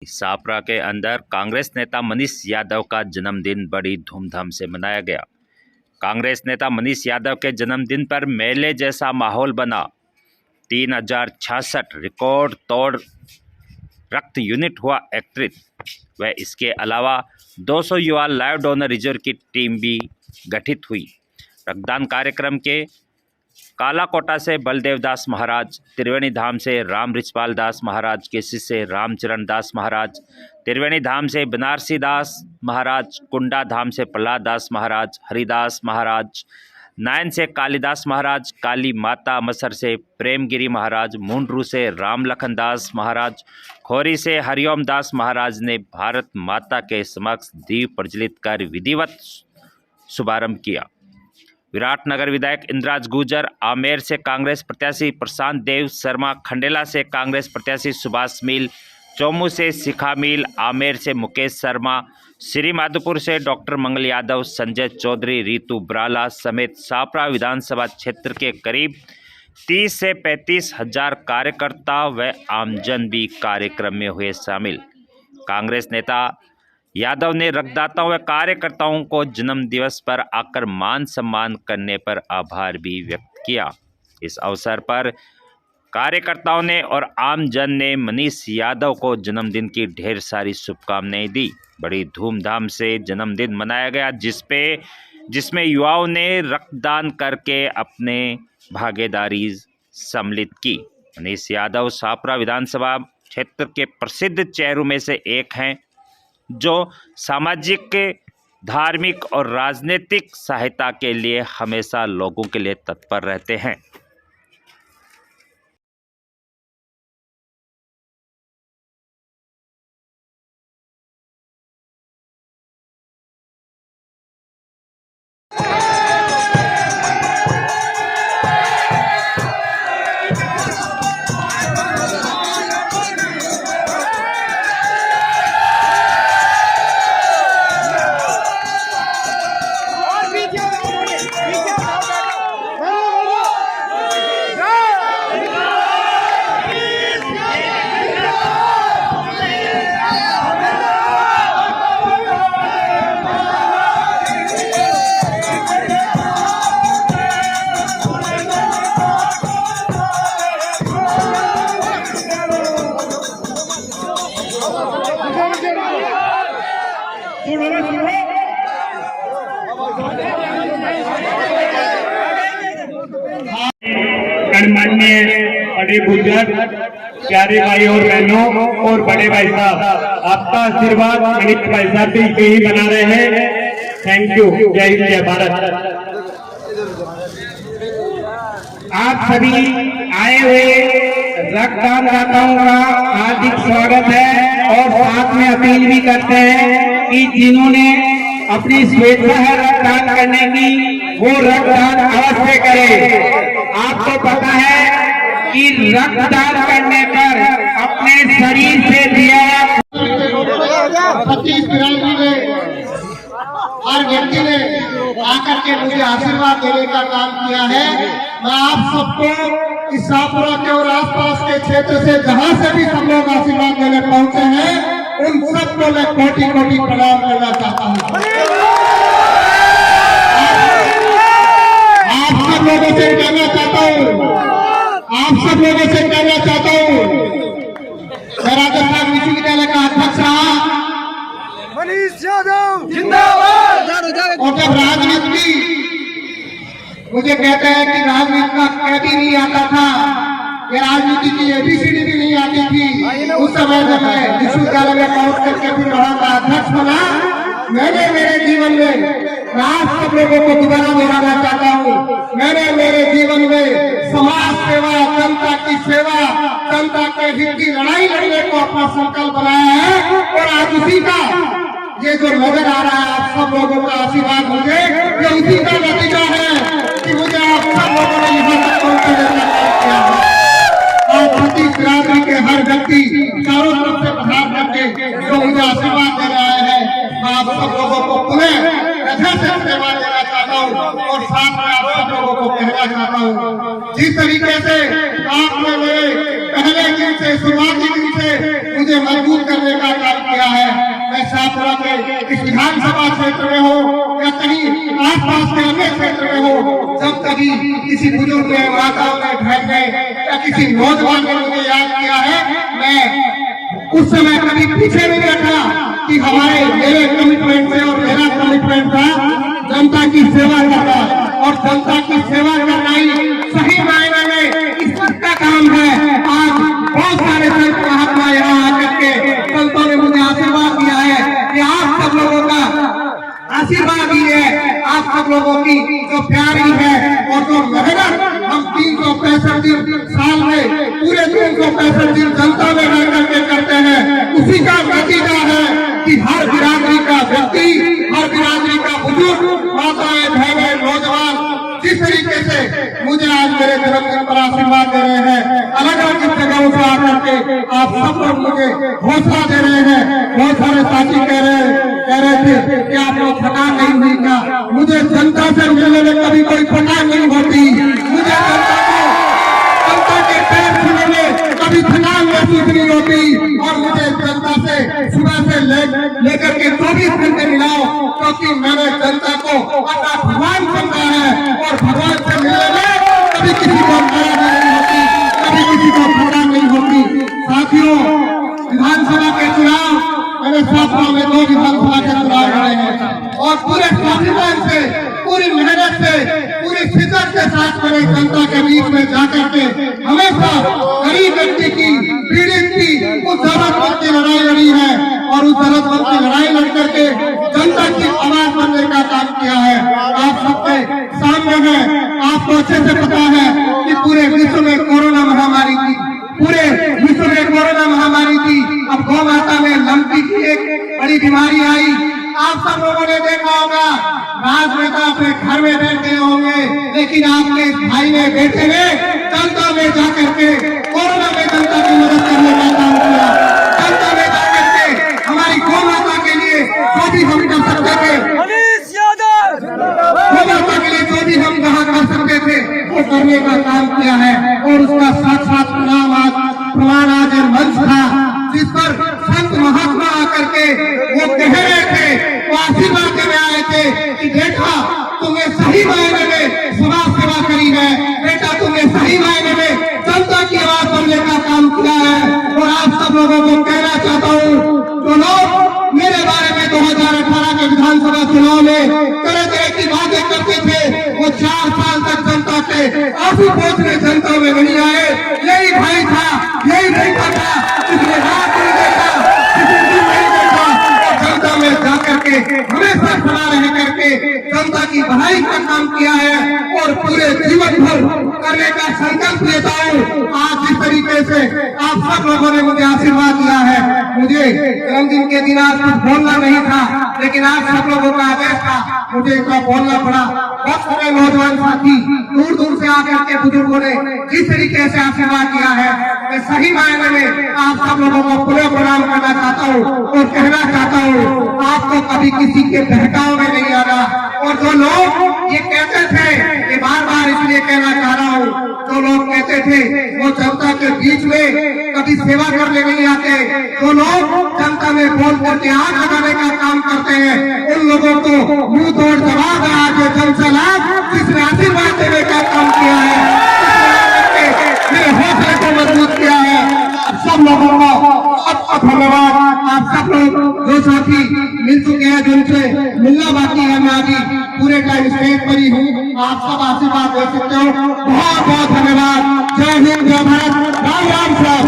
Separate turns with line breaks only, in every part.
सापरा के अंदर कांग्रेस नेता मनीष यादव का जन्मदिन बड़ी धूमधाम से मनाया गया। कांग्रेस नेता मनीष यादव के जन्मदिन पर मेले जैसा माहौल बना। 3066 रिकॉर्ड तोड़ रक्त यूनिट हुआ एकत्रित व इसके अलावा 200 युवा लाइव डोनर रिजर्व की टीम भी गठित हुई। रक्तदान कार्यक्रम के कालाकोटा से बलदेव दास महाराज, त्रिवेणी धाम से राम रिचपाल दास महाराज के शिष्य रामचरण दास महाराज, त्रिवेणी धाम से बनारसी दास महाराज, कुंडा धाम से प्रहलाद दास महाराज, हरिदास महाराज, नायन से कालीदास महाराज, काली माता अमसर से प्रेमगिरी महाराज, मुंडरू से राम लखन दास महाराज, खोरी से हरिओम दास महाराज ने भारत माता के समक्ष दीप प्रज्वलित कर विधिवत शुभारंभ किया। विराटनगर विधायक इंद्राज गुर्जर, आमेर से कांग्रेस प्रत्याशी प्रशांत देव शर्मा, खंडेला से कांग्रेस प्रत्याशी सुभाष मील, चौमू से शिखा मील, आमेर से मुकेश शर्मा, श्री माधोपुर से डॉक्टर मंगल यादव, संजय चौधरी, रीतू ब्राला समेत सापरा विधानसभा क्षेत्र के करीब 30 से 35 हजार कार्यकर्ता व आमजन भी कार्यक्रम में हुए शामिल। कांग्रेस नेता यादव ने रक्तदाताओं व कार्यकर्ताओं को जन्म दिवस पर आकर मान सम्मान करने पर आभार भी व्यक्त किया। इस अवसर पर कार्यकर्ताओं ने और आमजन ने मनीष यादव को जन्मदिन की ढेर सारी शुभकामनाएं दी। बड़ी धूमधाम से जन्मदिन मनाया गया जिसमें युवाओं ने रक्तदान करके अपने भागीदारी सम्मिलित की। मनीष यादव सापरा विधानसभा क्षेत्र के प्रसिद्ध चेहरों में से एक हैं जो सामाजिक, धार्मिक और राजनीतिक सहायता के लिए हमेशा लोगों के लिए तत्पर रहते हैं।
गणमान्य बड़े बुजुर्ग, प्यारे भाई और बहनों और बड़े भाई साहब, आपका आशीर्वाद मनीष भाई साहब भी ही बना रहे हैं। Thank you. जय हिंद, जय भारत। आप सभी आए हुए रक्तदान दाताओं का हार्दिक स्वागत है और साथ में अपील भी करते हैं कि जिन्होंने अपनी स्वेच्छा है रक्तदान करने की, वो रक्तदान अवश्य करें। आपको पता है कि रक्तदान करने पर अपने शरीर से दिया
25 बिरादरी में हर व्यक्ति ने आकर के मुझे आशीर्वाद देने का काम किया है। मैं आप सबको इस सापरा के और आसपास के क्षेत्र से जहां से भी सब लोग आशीर्वाद देने पहुंचे हैं, उन सबको मैं कोटि कोटि प्रणाम करना चाहता हूं। आप सब लोगों से कहना चाहता हूं, मैं राजस्थान विश्वविद्यालय का अध्यक्ष रहा,
मनीष यादव जिंदाबाद।
और जब राजनीति मुझे कहते हैं कि राजनीति का कभी नहीं आता था, ये राजनीति की एबीसीडी भी नहीं आती थी। उस समय जब मैं विश्वविद्यालय में पहुंच करके फिर वहां का अध्यक्ष बना, मैंने मेरे जीवन में राज सब लोगों को दोबारा दोहराना चाहता हूँ। मैंने मेरे जीवन में समाज सेवा, जनता की सेवा, जनता के हित की लड़ाई लड़ने को अपना संकल्प बनाया है और आज उसी का ये जो नजर आ रहा है, आप सब लोगों का आशीर्वाद मुझे, ये उसी का नतीजा है कि मुझे आप सब लोगों ने यहाँ तक पहुंचने का काम किया है। और प्रति बिरादरी के हर व्यक्ति चारों तरफ से प्रसार करके जो मुझे आशीर्वाद दे रहा है, मैं आप सब लोगों को पुनः सेवा देना चाहता हूँ और साथ में आप सब लोगों को कहना चाहता हूँ, जिस तरीके से आपने मेरे पहले दिन से, शुरुआती दिन से मुझे मजबूत करने का मिर्जापुरा के इस विधानसभा क्षेत्र में हो या कहीं आसपास के अन्य क्षेत्र में हो, जब कभी किसी बुजुर्ग ने, माताओं ने, बहन ने या किसी नौजवान ने मुझे याद किया है, मैं उस समय कभी पीछे नहीं बैठा कि मेरे कमिटमेंट से, और मेरा कमिटमेंट था जनता की सेवा करना, और जनता की सेवा करना ही सही मायने में इसका काम है। आज बहुत सारे संत महात्मा यहाँ आकर के संतों ने मुझे आशीर्वाद दिया है कि आप सब लोगों का आशीर्वाद ही है, आप सब लोगों की जो प्यारी है और जो मेहनत हम 365 दिन साल में पूरे 365 दिन जनता में रह करके करते हैं, उसी का नतीजा है कि हर बिरादरी का व्यक्ति, हर बिरादरी का बुजुर्ग, माताएं, बहनें, नौजवान जिस तरीके से मुझे आज मेरे जन्मदिन पर आशीर्वाद दे रहे हैं, अलग अलग जगहों से आकर के आप सब लोग मुझे हौसला दे रहे हैं। बहुत सारे साथी कह रहे थे कि आप लोग थकान नहीं हुई क्या? मुझे जनता से मिलने में कभी कोई थकान नहीं होती, मुझे जनता के पैर छूने में कभी थकान महसूस नहीं होती, और मुझे जनता से सुबह से लेकर के 24 घंटे मिलाओ, क्योंकि मैंने जनता को अपना भगवान समझा है, और भगवान से मिलने में कभी किसी को नाराज नहीं होती, कभी किसी को थकान नहीं होती। साथियों, विधानसभा के चुनाव मैंने 7 में 2 विधानसभा के चुनाव लड़े हैं, और पूरे स्वाभिमान से, पूरी मेहनत से, पूरी शिद्दत के साथ मैंने जनता के बीच में जाकर के हमेशा गरीब व्यक्ति की, पीड़ित की, उस जरूरतमंद की लड़ाई लड़ी है, और उस जरूरतमंद की लड़ाई लड़ करके जनता की आवाज बनने का काम किया है। आप सबके सामने है, आपको अच्छे से पता है कि पूरे विश्व में कोरोना महामारी थी, पूरे विश्व में कोरोना महामारी थी। अब गौ माता में लंपी की एक बड़ी बीमारी आई। आप सब लोगों ने देखा होगा, राजनेता अपने घर में बैठे होंगे, लेकिन आपके भाई ने, बेटे ने जनता में जाकर के कोरोना में जनता की मदद करने का काम किया। जनता में जाकर के हमारी गौ माता के लिए जो भी हम कर सकते थे, गौ माता के लिए जो भी हम कहा कर सकते थे, वो करने का काम किया है, और उसका साथ प्रमाण आज मंच था, जिस पर संत महात्मा आकर के वो कह रहे थे, वो आशीर्वाद देने आए थे कि बेटा तुमने सही मायने में समाज सेवा करी है, बेटा तुमने सही मायने में जनता की आवाज बनने का काम किया है। और आप सब लोगों को कहना चाहता हूँ, जो लोग मेरे बारे में 2018 के विधानसभा चुनाव में तरह तरह की बातें करते थे, वो 4 साल तक जनता के आंसू पोंछने जनता में नहीं आए। यही भाई था, यही बेटा था, जिसने रात नहीं देखा, जिसने दिन नहीं देखा, जनता में जाकर के हमेशा खड़ा रह करके जनता की भलाई का काम किया है, और पूरे जीवन भर करने का संकल्प लेता हूँ। आज जिस तरीके से आप सब लोगों ने मुझे आशीर्वाद दिया है, मुझे जन्मदिन के दिन आज कुछ बोलना नहीं था, लेकिन आज सब लोगों का आदेश था, मुझे इतना बोलना पड़ा। बहुत सारे नौजवान साथी दूर दूर से आकर के बुजुर्गों ने जिस तरीके से आशीर्वाद दिया है, मैं सही मायने में आप सब लोगों को पुनः प्रणाम करना चाहता हूँ, और कहना चाहता हूँ, आपको कभी किसी के बहकाव में नहीं आना। और जो लोग ये कहते थे, ये बार बार इसलिए कहना चाह रहा हूँ, जो लोग कहते थे वो जनता के बीच में कभी सेवा करने नहीं आते, जो लोग जनता में बोल करके आग लगाने का काम करते हैं, उन लोगों को मुंह तोड़ जवाब है आज जनसलाब, जिसने आशीर्वाद देने का काम किया है, मेरे हौसले को मजबूत किया है। सब लोगों को अब धन्यवाद। आप सब लोग जो साथी मिल चुके हैं, जिनसे मिलना बाकी है, मैं अभी पूरे टाइम स्टेज पर ही हूँ, आप सब आशीर्वाद दे सकते हो। बहुत बहुत धन्यवाद। जय हिंद, जय भारत, राम राम साहब।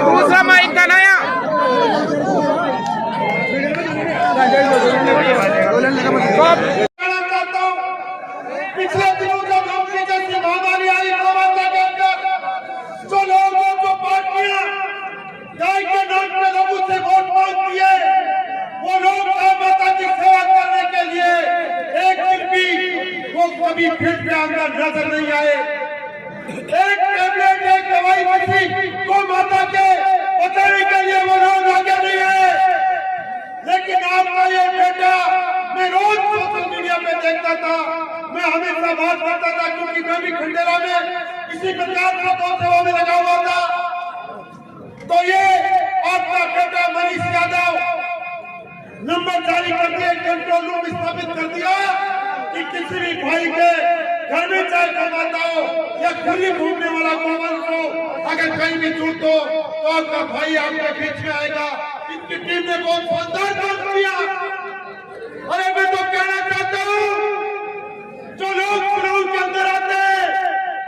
दूसरा माइक का नया
पिछले दिनों जब हमने जैसी महामारी आई कोरोना के अंदर, जो लोगों को पार्टियां गाय के नाम पे लोगों से वोट मांगती है, वो लोग माता की सेवा करने के लिए एक दिन भी वो कभी फील्ड पे अंदर नजर नहीं आए। एक कैबिनेट, एक दवाई मशीन को माता के बताने के लिए वो लोग आगे नहीं आए। लेकिन आपका ये बेटा, मैं रोज सोशल मीडिया पे देख करता था, मैं हमेशा बात करता था, क्योंकि मैं भी खंडेरा में इसी प्रकार का तो सेवा में लगा हुआ था। तो ये आपका बेटा मनीष यादव नंबर जारी करके कंट्रोल रूम स्थापित कर दिया कि किसी भी भाई के घर में चाहे कमाता हो या खुली घूमने वाला कौन हो, अगर कहीं भी छूट हो तो आपका भाई आपके बीच में आएगा। इनकी टीम ने बहुत शानदार काम किया। अरे मैं तो कहना चाहता हूँ, जो लोग चुनाव के अंदर आते हैं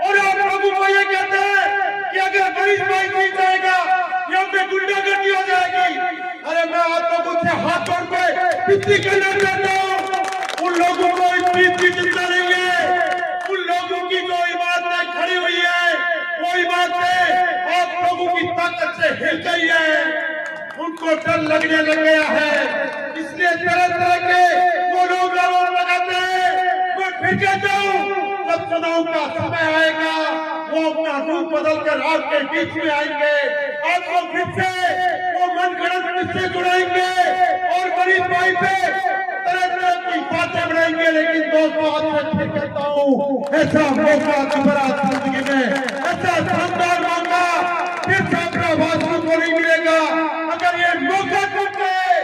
और आप लोगों को ये कहते हैं कि अगर मनीष भाई नहीं जाएगा यहाँ पे गुंडागर्दी हो जाएगी, अरे मैं आप लोगों से हाथ जोड़ के विनती करना चाहता हूँ, उन लोगों को इस जीत की चिंता नहीं है। उन लोगों की जो इमारतें खड़ी हुई है वो इमारतें आप लोगों की ताकत से हिल गई है, उनको डर लगने लग गया है, इसलिए तरह तरह के वो लोग आरोप लगाते हैं। मैं फिर कहता हूँ, जब चुनाव का समय आएगा वो अपना रूप बदल कर आपके बीच में आएंगे, आपको फिर से वो मनगढ़ंत किस्से जुड़ाएंगे और मनीष भाई पे तरह तरह की बातें बनाएंगे। लेकिन दोस्तों, आपसे फिर कहता हूँ, ऐसा मौका दोबारा जिंदगी में, ऐसा शानदार मौका फिर छात्रावास को नहीं मिलेगा। अगर ये मौका टूट गए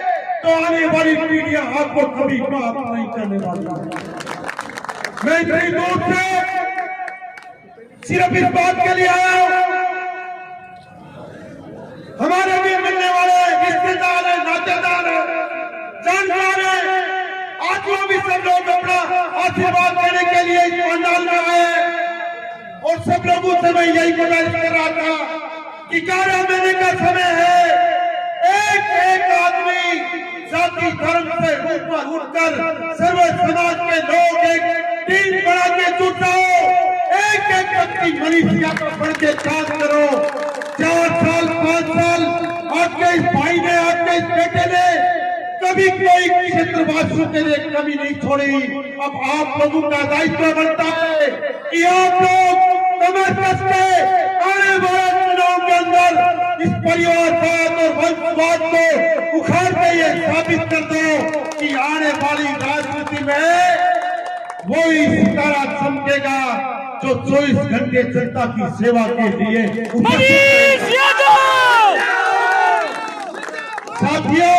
तो आने वाली पीढ़ियां आपको कभी प्राप्त नहीं करने वाली। मैं इतनी दूर से सिर्फ इस बात के लिए आया हूं, हमारे भी मिलने वाले रिश्तेदार है, नातेदार है, जानकार है, आज वो भी सब लोग अपना आशीर्वाद देने के लिए इस पंडाल में आए और सब लोगों से मैं यही गुजारिश कर रहा था कि 11 महीने का समय है, एक एक आदमी जाति धर्म से ऊपर उठकर सर्व समाज के लोग एक टीम बना के जुट जाओ, एक एक व्यक्ति मनीष यादव बन के काम करो। 4 साल 5 साल आपके इस भाई ने, आपके इस बेटे ने कभी कोई क्षेत्रवासियों के लिए कमी नहीं छोड़ी। अब आप लोगों का दायित्व बनता है कि आप लोग कमर कस के आने वाले चुनाव के अंदर इस परिवारवाद और वंशवाद को उखाड़ के ये साबित कर दो कि आने वाली राजनीति में वही सितारा चमकेगा जो 24 घंटे जनता की सेवा के लिए
मनीष यादव।
साथियों,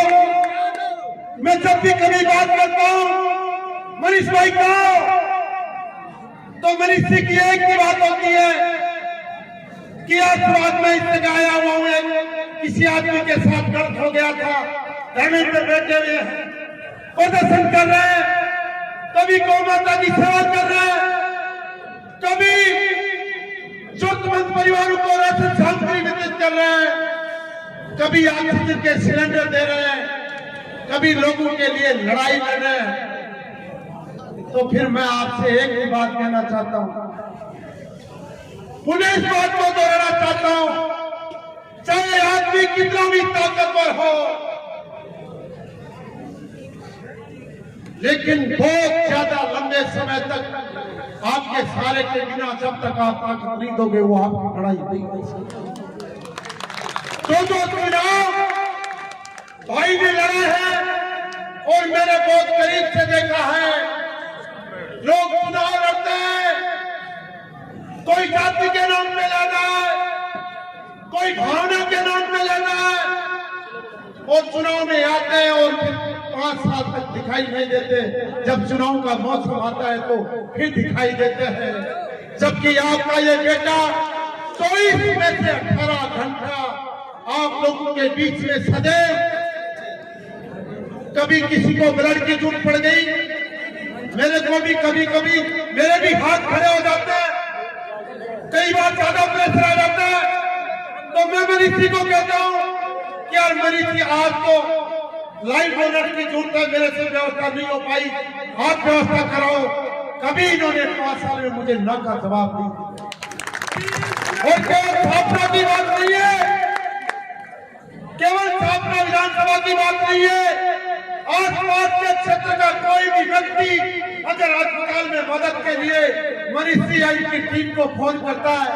मैं जब भी कभी बात करता हूँ मनीष भाई का, तो मनीष जी की एक ही बात होती है कि आज रात में इससे आया हुआ हूँ, किसी आदमी के साथ गलत हो गया था, धर्मेंद्र पे बैठे हुए हैं, प्रदर्शन कर रहे हैं, कभी गौ माता की सेवा कर रहे हैं, कभी जरूरतमंद परिवारों को राशन सामग्री वितरित कर रहे हैं, कभी ऑक्सीजन के सिलेंडर दे रहे हैं, कभी लोगों के लिए लड़ाई लड़ रहे हैं। तो फिर मैं आपसे एक ही बात कहना चाहता हूं, पुलिस बात को दोहराना चाहता हूं, चाहे आदमी कितना भी ताकतवर हो, लेकिन बहुत ज्यादा लंबे समय तक आपके सारे के बिना जब तक आप ताकत नहीं दोगे वो आपकी लड़ाई नहीं कर सकते। दो चुनाव भाई ने लड़े हैं और मैंने बहुत करीब से देखा है, लोग चुनाव लड़ते हैं, कोई जाति के नाम पे लड़ा है, कोई भावना के नाम पे लड़ा है और चुनाव में आते हैं और 5 साल तक दिखाई नहीं देते, जब चुनाव का मौसम आता है तो फिर दिखाई देते हैं। जबकि आपका ये बेटा 24 में से 18 घंटा आप लोगों के बीच में सदैव, कभी किसी को ब्लड की जरूरत पड़ गई, मेरे को भी कभी कभी मेरे भी हाथ खड़े हो जाते हैं, कई बार ज्यादा प्रेशर आ जाता है, तो मैं मनीष जी को कहता हूँ कि यार मनीष जी, आज तो लाइव डोनर की जरूरत है, मेरे से व्यवस्था नहीं हो पाई, आप व्यवस्था कराओ। कभी इन्होंने 5 साल में मुझे न का जवाब नहीं। और केवल छात्रा की बात नहीं है, केवल छात्रा विधानसभा की बात नहीं है, आसपास के क्षेत्र का कोई भी व्यक्ति अगर अस्पताल में मदद के लिए मनीष जी की टीम को फोन करता है,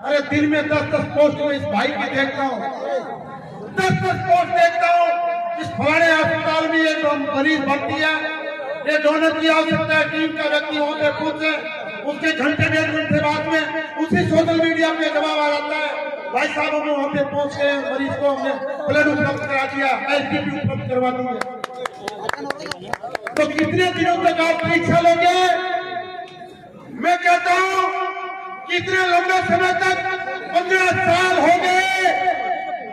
अरे दिन में 10-10 पोस्ट में इस भाई की देखता हूँ, 10-10 पोस्ट देखता हूँ, इस फलाने अस्पताल में ये तो मरीज भर्ती है, ये डोनर की आवश्यकता है, टीम का व्यक्ति होते पूछे, उसके घंटे डेढ़ घंटे बाद में उसी सोशल मीडिया पे जवाब आ जाता है, भाई साहब हमने वहां पे पहुंच गए, मरीज को हमने ब्लड उपलब्ध करा दिया, एसपीपी उपलब्ध करवा दिया। तो कितने दिनों तक आप परीक्षा लोगे? मैं कहता हूं कितने लंबे समय तक, 15 साल हो गए।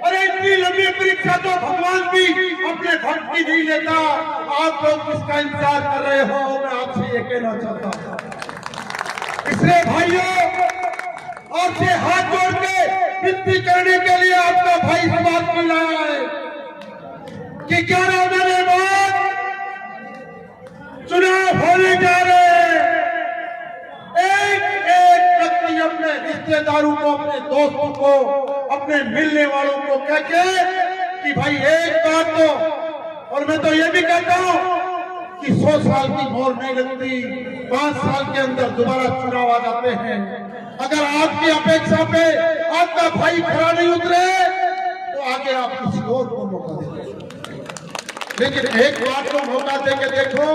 अरे इतनी लंबी परीक्षा तो भगवान भी अपने भक्त की नहीं लेता, आप लोग किसका इंतजार कर रहे हो? मैं आपसे ये कहना चाहता हूं। इसलिए भाइयों, आपसे हाथ जोड़ के विनती करने के लिए आपका भाई इस बात को लाया है कि 11 महीने बाद चुनाव होने जा रहे हैं। एक एक व्यक्ति अपने रिश्तेदारों को, अपने दोस्तों को, अपने मिलने वालों को कह के कि भाई एक बात तो, और मैं तो ये भी कहता हूं कि 100 साल की मोहर नहीं लगती, 5 साल के अंदर दोबारा चुनाव आ जाते हैं। अगर आपकी अपेक्षा पे आपका भाई खड़ा नहीं उतरे तो आगे आप किसी और को मौका देंगे। लेकिन एक बात को मौका देके देखो,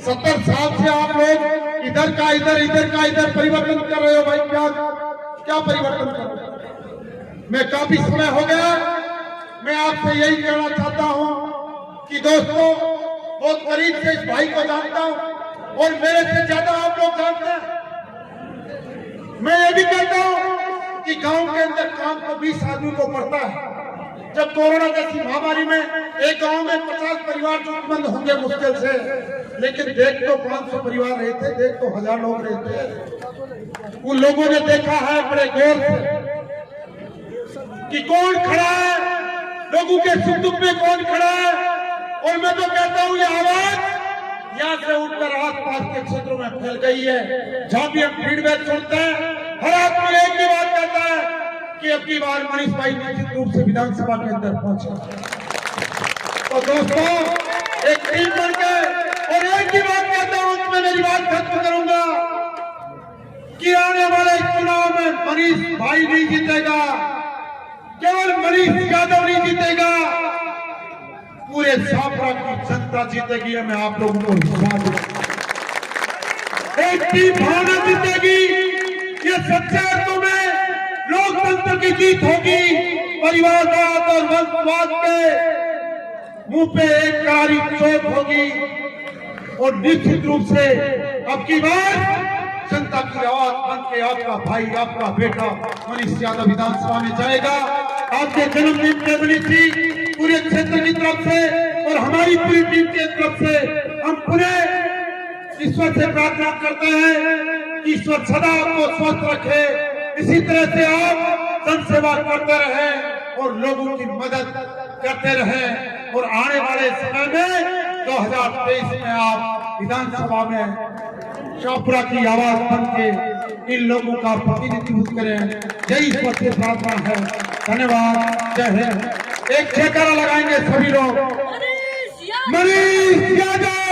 70 साल से आप लोग इधर का इधर, इधर का इधर परिवर्तन कर रहे हो। भाई क्या परिवर्तन कर रहे हो? मैं काफी समय हो गया, मैं आपसे यही कहना चाहता हूं कि दोस्तों, बहुत करीब से इस भाई को जानता हूं और मेरे से ज्यादा आप लोग जानते हैं। मैं ये भी कहता हूं कि गांव के अंदर काम तो 20 आदमी को पड़ता है। जब कोरोना जैसी महामारी में एक गांव में 50 परिवार जरूरतमंद होंगे मुश्किल से, लेकिन देख तो 500 परिवार रहे थे, देख तो 1000 लोग रहे थे। उन लोगों ने देखा है बड़े गौर से कि कौन खड़ा है, लोगों के सुख दुख में कौन खड़ा है। और मैं तो कहता हूं ये आवाज यहाँ से उठकर आसपास के क्षेत्रों में फैल गई है। जहां भी हम फीडबैक सुनते हैं, हर आदमी एक ही बात कहता है कि अब की बार मनीष भाई निश्चित रूप से विधानसभा के अंदर पहुंचे। तो दोस्तों, एक टीम बनकर और एक ही बात कहता हूं, मैं मेरी बात खत्म करूंगा कि आने वाले चुनाव में मनीष भाई नहीं जीतेगा, केवल मनीष यादव नहीं जीतेगा, पूरे छापरा की जनता जीतेगी। मैं आप लोगों को विश्वास दूंगा, एक टीम भावना जीतेगी। ये सच्चे अर्थों में लोकतंत्र की जीत होगी। परिवारवाद और वंशवाद के मुंह पे एक करारी चोट होगी और निश्चित रूप से अब की बार जनता की आवाज बन के आपका भाई, आपका बेटा मनीष यादव विधानसभा में जाएगा। आपके जन्मदिन पे बनी थी पूरे क्षेत्र की तरफ से और हमारी पूरी टीम की तरफ से हम पूरे ईश्वर से प्रार्थना करते हैं कि ईश्वर सदा आपको स्वस्थ रखे। इसी तरह से आप जन सेवा करते रहे और लोगों की मदद करते रहे और आने वाले समय में 2023 में आप विधानसभा में छापरा की आवाज बन के इन लोगों का प्रतिनिधित्व करें। यही ईश्वर से प्रार्थना है। धन्यवाद। जय हिंद। एक जयकारा लगाएंगे सभी लोग। मनीष यादव।